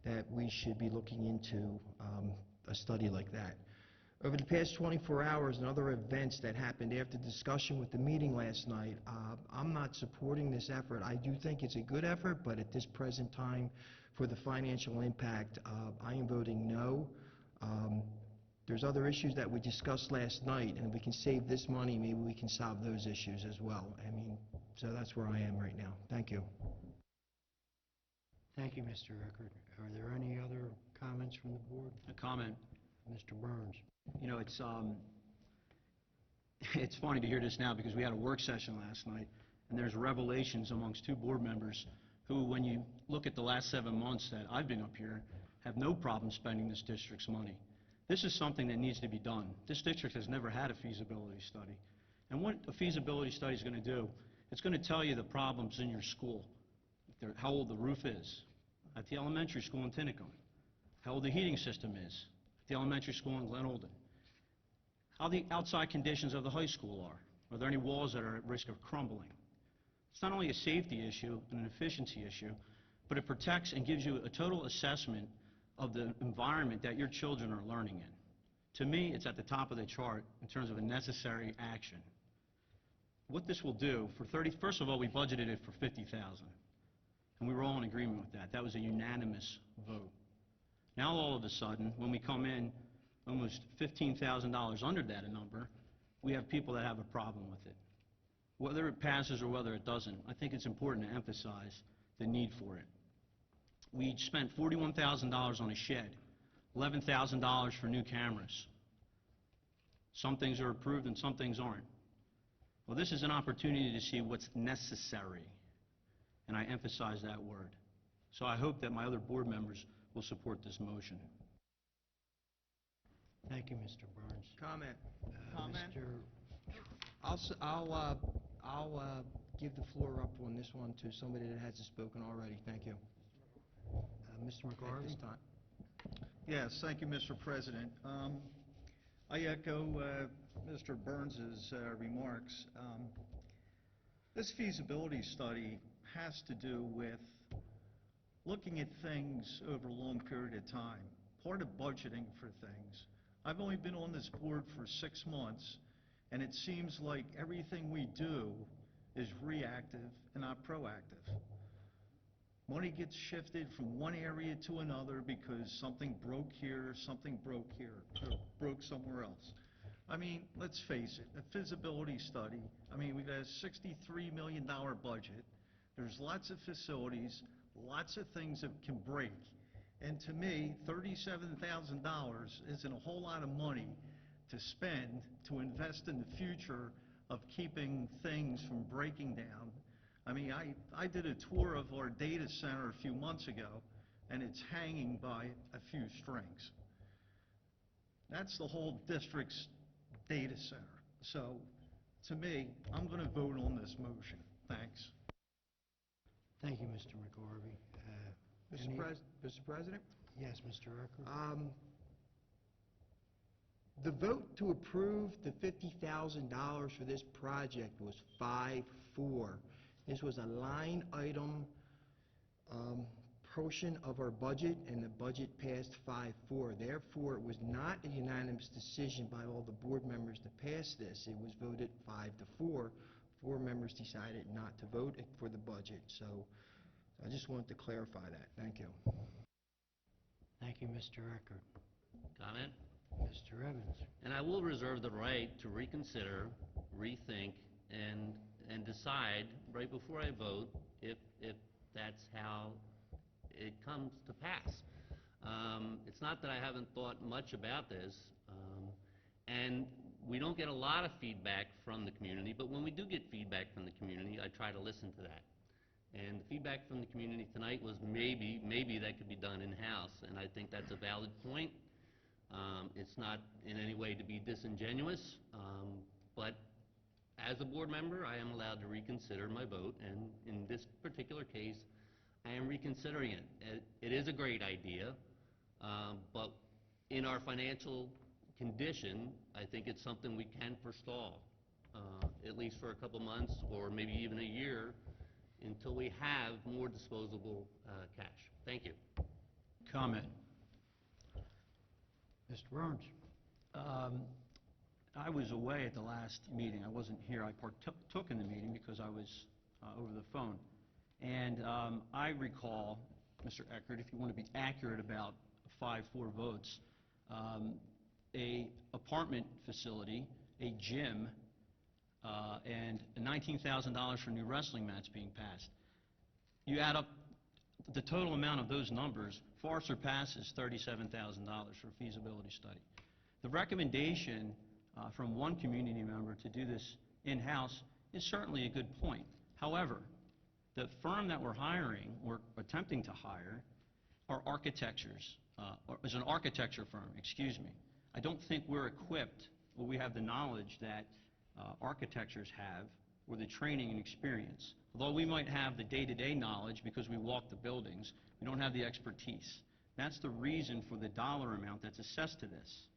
that we should be looking into a study like that. Over the past 24 hours and other events that happened after discussion with the meeting last night, I'm not supporting this effort. I do think it's a good effort, but at this present time, for the financial impact, I am voting no. There's other issues that we discussed last night, and if we can save this money, maybe we can solve those issues as well. I mean, so that's where I am right now. Thank you. Thank you, Mr. Eckert. Are there any other comments from the board? A comment. Mr. Burns. You know, it's funny to hear this now because we had a work session last night, and there's revelations amongst 2 board members who, when you look at the last 7 months that I've been up here, have no problem spending this district's money. This is something that needs to be done. This district has never had a feasibility study. And what a feasibility study is going to do, it's going to tell you the problems in your school, how old the roof is at the elementary school in Tinicum, how old the heating system is at the elementary school in Glen Olden, how the outside conditions of the high school are. Are there any walls that are at risk of crumbling? It's not only a safety issue and an efficiency issue, but it protects and gives you a total assessment of the environment that your children are learning in. To me, it's at the top of the chart in terms of a necessary action. What this will do, first of all, we budgeted it for $50,000, and we were all in agreement with that. That was a unanimous vote. Now, all of a sudden, when we come in almost $15,000 under that number, we have people that have a problem with it. Whether it passes or whether it doesn't, I think it's important to emphasize the need for it. We spent $41,000 on a shed, $11,000 for new cameras. Some things are approved and some things aren't. Well, this is an opportunity to see what's necessary, and I emphasize that word. So I hope that my other board members will support this motion. Thank you, Mr. Burns. Comment. Mr. I'll give the floor up on this one to somebody that hasn't spoken already. Thank you. Mr. At this McGarvey? time. Yes, thank you, Mr. President. I echo Mr. Burns's remarks. This feasibility study has to do with looking at things over a long period of time, part of budgeting for things. I've only been on this board for 6 months, and it seems like everything we do is reactive and not proactive. Money gets shifted from one area to another because something broke here, something broke here, or broke somewhere else. I mean, let's face it, a feasibility study, I mean, we've got a $63 million budget. There's lots of facilities, lots of things that can break. And to me, $37,000 isn't a whole lot of money to spend to invest in the future of keeping things from breaking down. I mean, I did a tour of our data center a few months ago, and it's hanging by a few strings. That's the whole district's data center. So, to me, I'm going to vote on this motion. Thanks. Thank you, Mr. McGarvey. Mr. President? Yes, Mr. Eckert? The vote to approve the $50,000 for this project was 5-4. This was a line item portion of our budget, and the budget passed 5-4. Therefore, it was not a unanimous decision by all the board members to pass this. It was voted 5-4. 4 members decided not to vote for the budget. So I just wanted to clarify that. Thank you. Thank you, Mr. Eckert. Comment? Mr. Evans? And I will reserve the right to reconsider, rethink, and decide right before I vote if that's how it comes to pass. It's not that I haven't thought much about this, and we don't get a lot of feedback from the community, but when we do get feedback from the community, I try to listen to that. And the feedback from the community tonight was maybe that could be done in-house, and I think that's a valid point. It's not in any way to be disingenuous, but as a board member, I am allowed to reconsider my vote, and in this particular case, I am reconsidering it. It is a great idea, but in our financial condition, I think it's something we can forestall, at least for a couple months or maybe even a year, until we have more disposable cash. Thank you. Comment. Mr. Burns? I was away at the last meeting. I wasn't here. I partook in the meeting because I was over the phone. And I recall, Mr. Eckert, if you want to be accurate about 5-4 votes, a apartment facility, a gym, and $19,000 for new wrestling mats being passed. You add up the total amount of those numbers far surpasses $37,000 for a feasibility study. The recommendation from one community member to do this in-house is certainly a good point. However, the firm that we're hiring, we're attempting to hire, is an architecture firm, excuse me. I don't think we're equipped, or we have the knowledge that architectures have, or the training and experience. Although we might have the day-to-day knowledge because we walk the buildings, we don't have the expertise. That's the reason for the dollar amount that's assessed to this.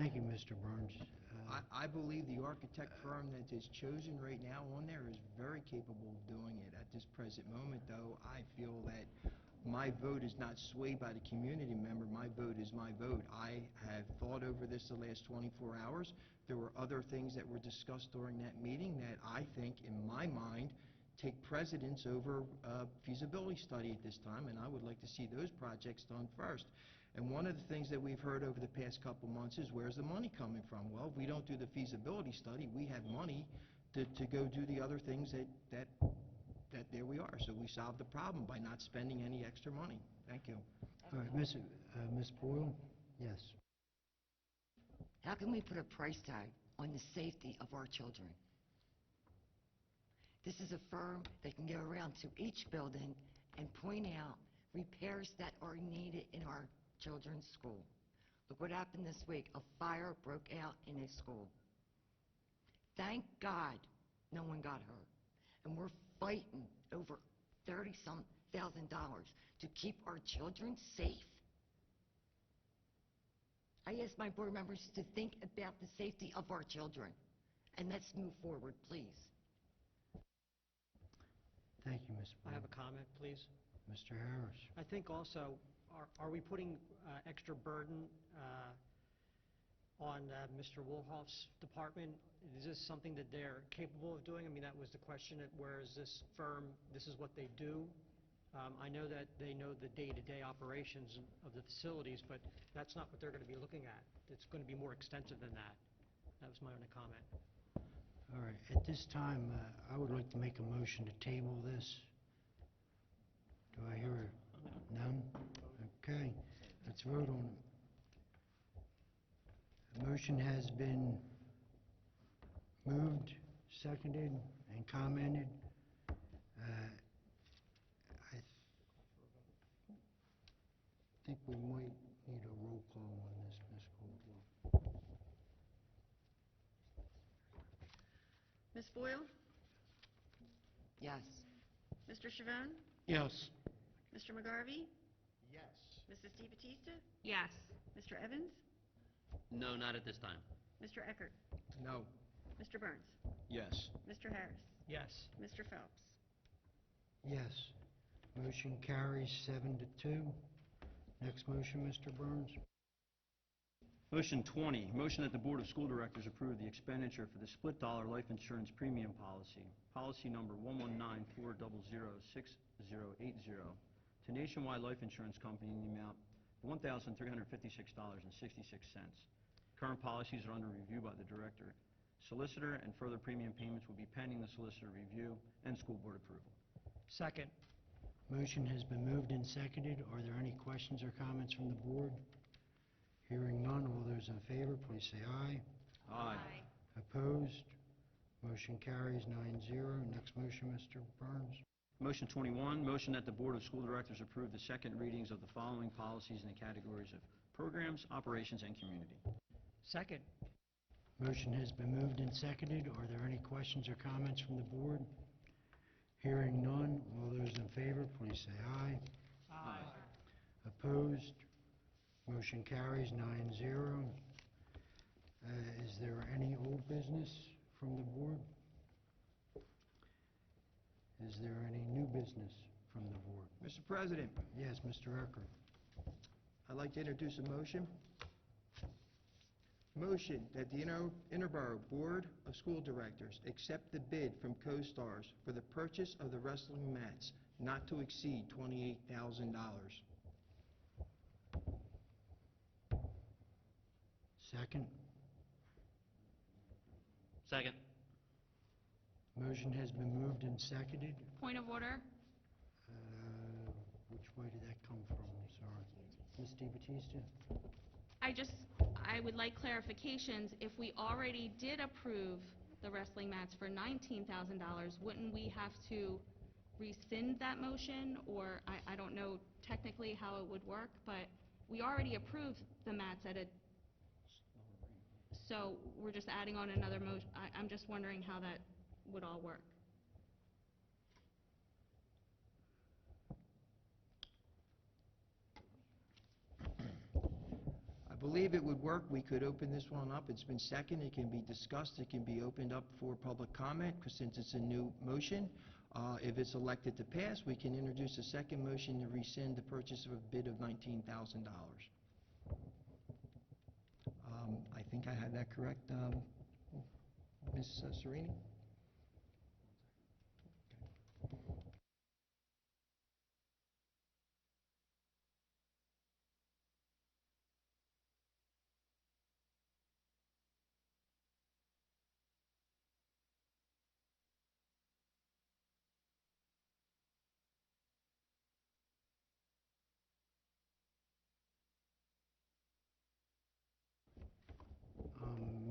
Thank you, Mr. Burns. I believe the architect firm that is chosen right now on there is very capable of doing it. At this present moment, though, I feel that my vote is not swayed by the community member. My vote is my vote. I have thought over this the last 24 hours. There were other things that were discussed during that meeting that I think, in my mind, take precedence over feasibility study at this time, and I would like to see those projects done first. And one of the things that we've heard over the past couple months is, where's the money coming from? Well, if we don't do the feasibility study, we have money to go do the other things that there we are. So we solved the problem by not spending any extra money. Thank you. All right, Ms. Boyle? Yes. How can we put a price tag on the safety of our children? This is a firm that can go around to each building and point out repairs that are needed in our children's school. Look what happened this week. A fire broke out in a school. Thank God no one got hurt. And we're fighting over $30-some thousand to keep our children safe. I ask my board members to think about the safety of our children. And let's move forward, please. Thank you, Ms. I Boyle. have a comment, please. Mr. Harris? I think also, are we putting extra burden on Mr. Wolhoff's department? Is this something that they're capable of doing? I mean, that was the question, whereas this firm, this is what they do. I know that they know the day-to-day operations of the facilities, but that's not what they're going to be looking at. It's going to be more extensive than that. That was my only comment. All right, at this time, I would like to make a motion to table this. Do I hear none? Okay, let's vote on it. The motion has been moved, seconded, and commented. I think we might need a roll call on this, Ms. Caldwell. Ms. Boyle? Yes. Mr. Chavon? Yes. Mr. McGarvey? Yes. Mrs. DeBattista? Yes. Mr. Evans? No, not at this time. Mr. Eckert? No. Mr. Burns? Yes. Mr. Harris? Yes. Mr. Phelps? Yes. Motion carries 7-2. Next motion, Mr. Burns. Motion 20, motion that the Board of School Directors approve the expenditure for the split dollar life insurance premium policy, policy number 119-400-6080, to Nationwide Life Insurance Company in the amount of $1,356.66. Current policies are under review by the Director. Solicitor and further premium payments will be pending the solicitor review and school board approval. Second. Motion has been moved and seconded. Are there any questions or comments from the board? Hearing none, all those in favor, please say aye. Aye. Opposed? Motion carries 9-0. Next motion, Mr. Burns. Motion 21, motion that the Board of School Directors approve the second readings of the following policies in the categories of programs, operations, and community. Second. Motion has been moved and seconded. Are there any questions or comments from the board? Hearing none, all those in favor, please say aye. Aye. Opposed? Motion carries 9-0. Is there any old business from the board? Is there any new business from the board? Mr. President, Yes, Mr. Eckert. I'd like to introduce a motion. Motion that the Interboro Board of School Directors accept the bid from CoStars for the purchase of the wrestling mats not to exceed $28,000. Second. Second. Motion has been moved and seconded. Point of order? Which way did that come from? I'm sorry. Ms. DeBattista? I would like clarifications. If we already did approve the wrestling mats for $19,000, wouldn't we have to rescind that motion? Or I don't know technically how it would work, but we already approved the mats at a... So we're just adding on another motion. I'm just wondering how that would all work. believe it would work. We could open this one up. It's been seconded. It can be discussed. It can be opened up for public comment, because since it's a new motion. If it's elected to pass, we can introduce a second motion to rescind the purchase of a bid of $19,000. I think I had that correct, Ms. Serini?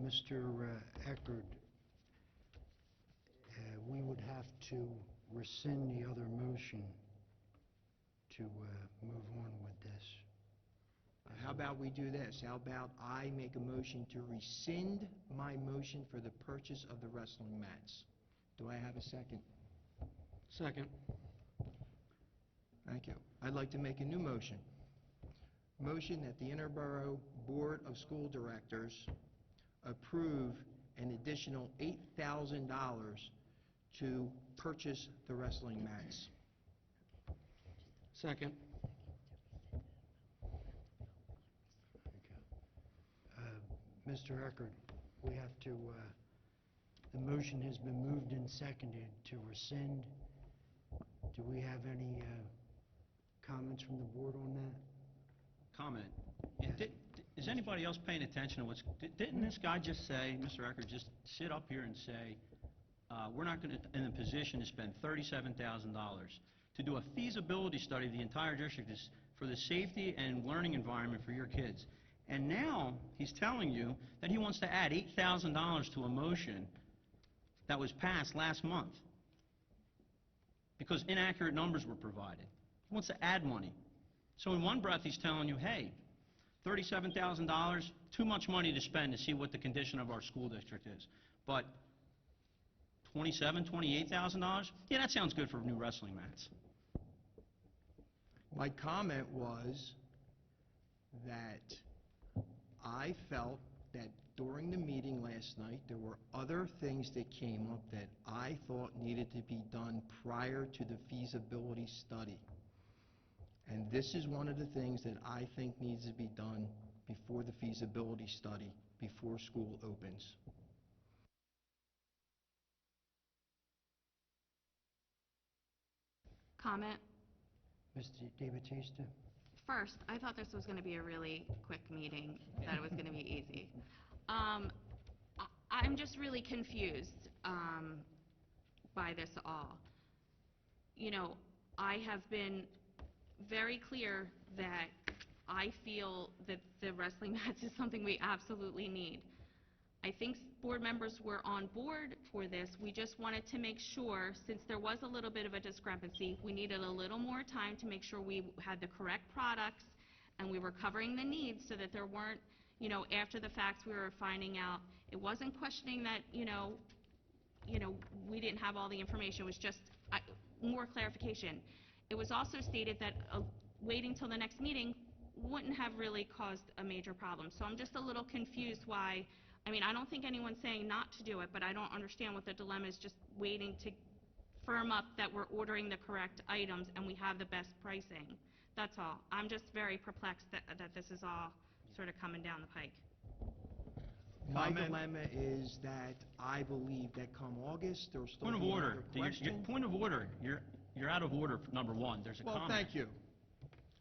Mr. Eckert, we would have to rescind the other motion to move on with this. How about we do this? How about I make a motion to rescind my motion for the purchase of the wrestling mats? Do I have a second? Second. Thank you. I'd like to make a new motion. Motion that the Interboro Board of School Directors approve an additional $8,000 to purchase the wrestling mats. Second. Mr. Eckert, we have to, the motion has been moved and seconded to rescind. Do we have any comments from the board on that? Comment. Is anybody else paying attention to what's... Didn't this guy just say, Mr. Eckert, just sit up here and say, we're not going to, in a position to spend $37,000 to do a feasibility study of the entire district for the safety and learning environment for your kids. And now he's telling you that he wants to add $8,000 to a motion that was passed last month because inaccurate numbers were provided. He wants to add money. So in one breath he's telling you, hey, $37,000, too much money to spend to see what the condition of our school district is. But $27,000, $28,000, yeah, that sounds good for new wrestling mats. My comment was that I felt that during the meeting last night, there were other things that came up that I thought needed to be done prior to the feasibility study. And this is one of the things that I think needs to be done before the feasibility study, before school opens. Comment. Mr. DeBattista? First, I thought this was going to be a really quick meeting, that it was going to be easy. I'm just really confused by this all. You know, I have been very clear that I feel that the wrestling mats is something we absolutely need. I think board members were on board for this. We just wanted to make sure, since there was a little bit of a discrepancy, we needed a little more time to make sure we had the correct products and we were covering the needs so that there weren't, you know, after the facts we were finding out. It wasn't questioning that, you know, we didn't have all the information. It was just more clarification. It was also stated that waiting till the next meeting wouldn't have really caused a major problem. So I'm just a little confused why. I mean, I don't think anyone's saying not to do it, but I don't understand what the dilemma is, just waiting to firm up that we're ordering the correct items and we have the best pricing. That's all. I'm just very perplexed that this is all sort of coming down the pike. My dilemma is that I believe that come August, there will still Point of be order. another question. Point of order. You're out of order, number one. There's a comment. Well, thank you.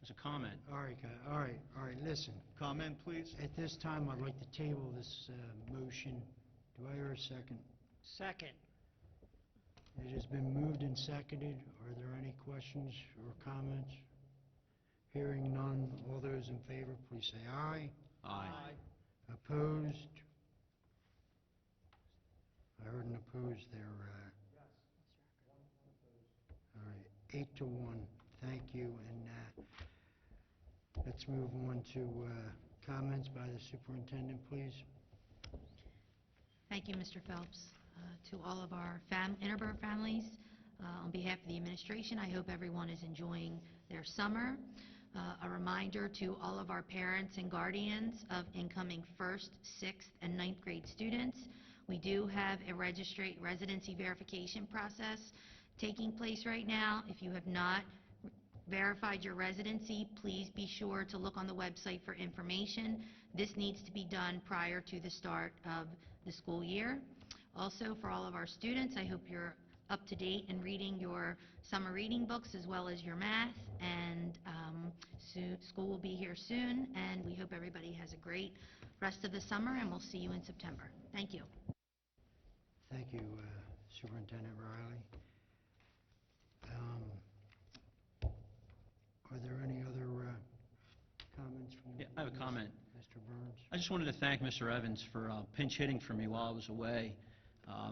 There's a comment. All right, listen. Comment, please. At this time, I'd like to table this motion. Do I hear a second? Second. It has been moved and seconded. Are there any questions or comments? Hearing none, all those in favor, please say aye. Aye. Opposed? I heard an opposed there. All right, 8-1. Thank you. And let's move on to comments by the superintendent, please. Thank you, Mr. Phelps. To all of our Interboro families, on behalf of the administration, I hope everyone is enjoying their summer. A reminder to all of our parents and guardians of incoming first, sixth, and ninth grade students. We do have a residency verification process taking place right now. If you have not verified your residency, please be sure to look on the website for information. This needs to be done prior to the start of the school year. Also, for all of our students, I hope you're up to date and reading your summer reading books as well as your math. And school will be here soon, and we hope everybody has a great rest of the summer, and we'll see you in September. Thank you. Thank you, Superintendent Riley. Are there any other comments from Yeah, I have a comment. Mr. Burns? I just wanted to thank Mr. Evans for pinch hitting for me while I was away.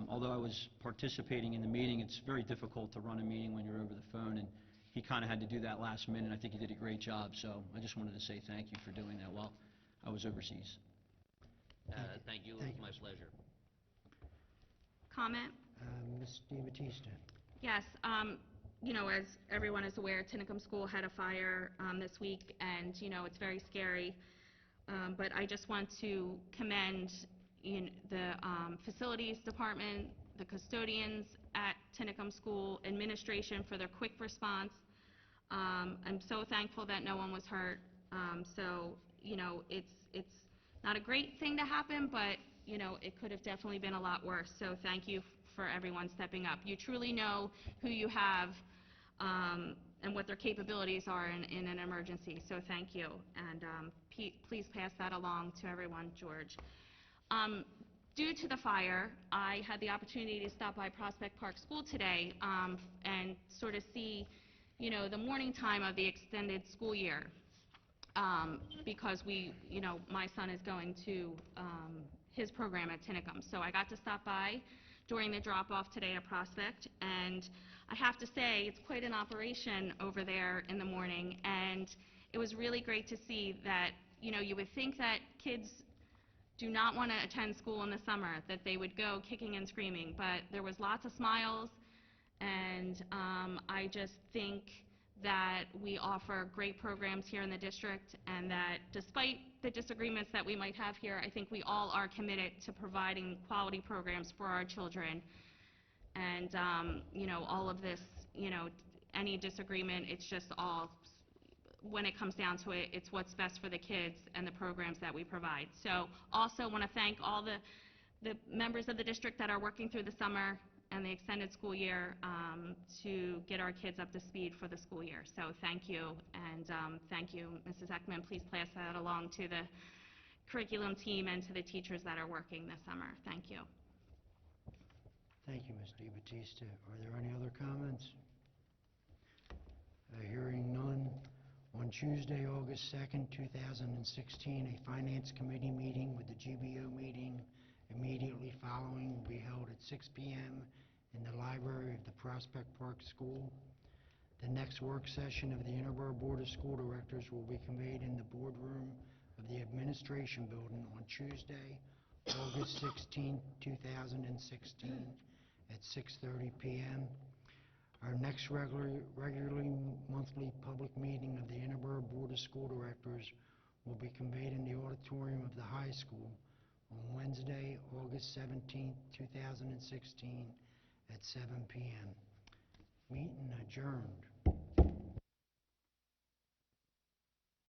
Although I was participating in the meeting, it's very difficult to run a meeting when you're over the phone, and he kind of had to do that last minute. I think he did a great job, so I just wanted to say thank you for doing that while I was overseas. Thank you. It was my pleasure. Comment? Ms. DeBattista. Yes, as everyone is aware, Tinicum School had a fire this week, and, it's very scary. But I just want to commend the facilities department, the custodians at Tinicum School, administration for their quick response. I'm so thankful that no one was hurt. It's not a great thing to happen, but, it could have definitely been a lot worse. So thank you for everyone stepping up. You truly know who you have and what their capabilities are in an emergency. So thank you. And please pass that along to everyone, George. Due to the fire, I had the opportunity to stop by Prospect Park School today and sort of see, the morning time of the extended school year. Because my son is going to his program at Tinicum. So I got to stop by during the drop-off today at Prospect, and I have to say, it's quite an operation over there in the morning, and it was really great to see that, you would think that kids do not want to attend school in the summer, that they would go kicking and screaming, but there was lots of smiles, and I just think that we offer great programs here in the district, and that despite the disagreements that we might have here, I think we all are committed to providing quality programs for our children. And, all of this, any disagreement, it's just all, when it comes down to it, it's what's best for the kids and the programs that we provide. So also want to thank all the members of the district that are working through the summer and the extended school year to get our kids up to speed for the school year. So thank you, and thank you, Mrs. Ekman. Please pass that along to the curriculum team and to the teachers that are working this summer. Thank you. Thank you, Ms. DeBattista. Are there any other comments? Hearing none. On Tuesday, August 2nd, 2016, a Finance Committee meeting with the GBO meeting immediately following will be held at 6 p.m. in the library of the Prospect Park School. The next work session of the Interboro Board of School Directors will be convened in the boardroom of the Administration Building on Tuesday, August 16, 2016, at 6:30 p.m. Our next regularly monthly public meeting of the Interboro Board of School Directors will be convened in the auditorium of the high school on Wednesday, August 17, 2016, at 7 p.m. Meeting adjourned.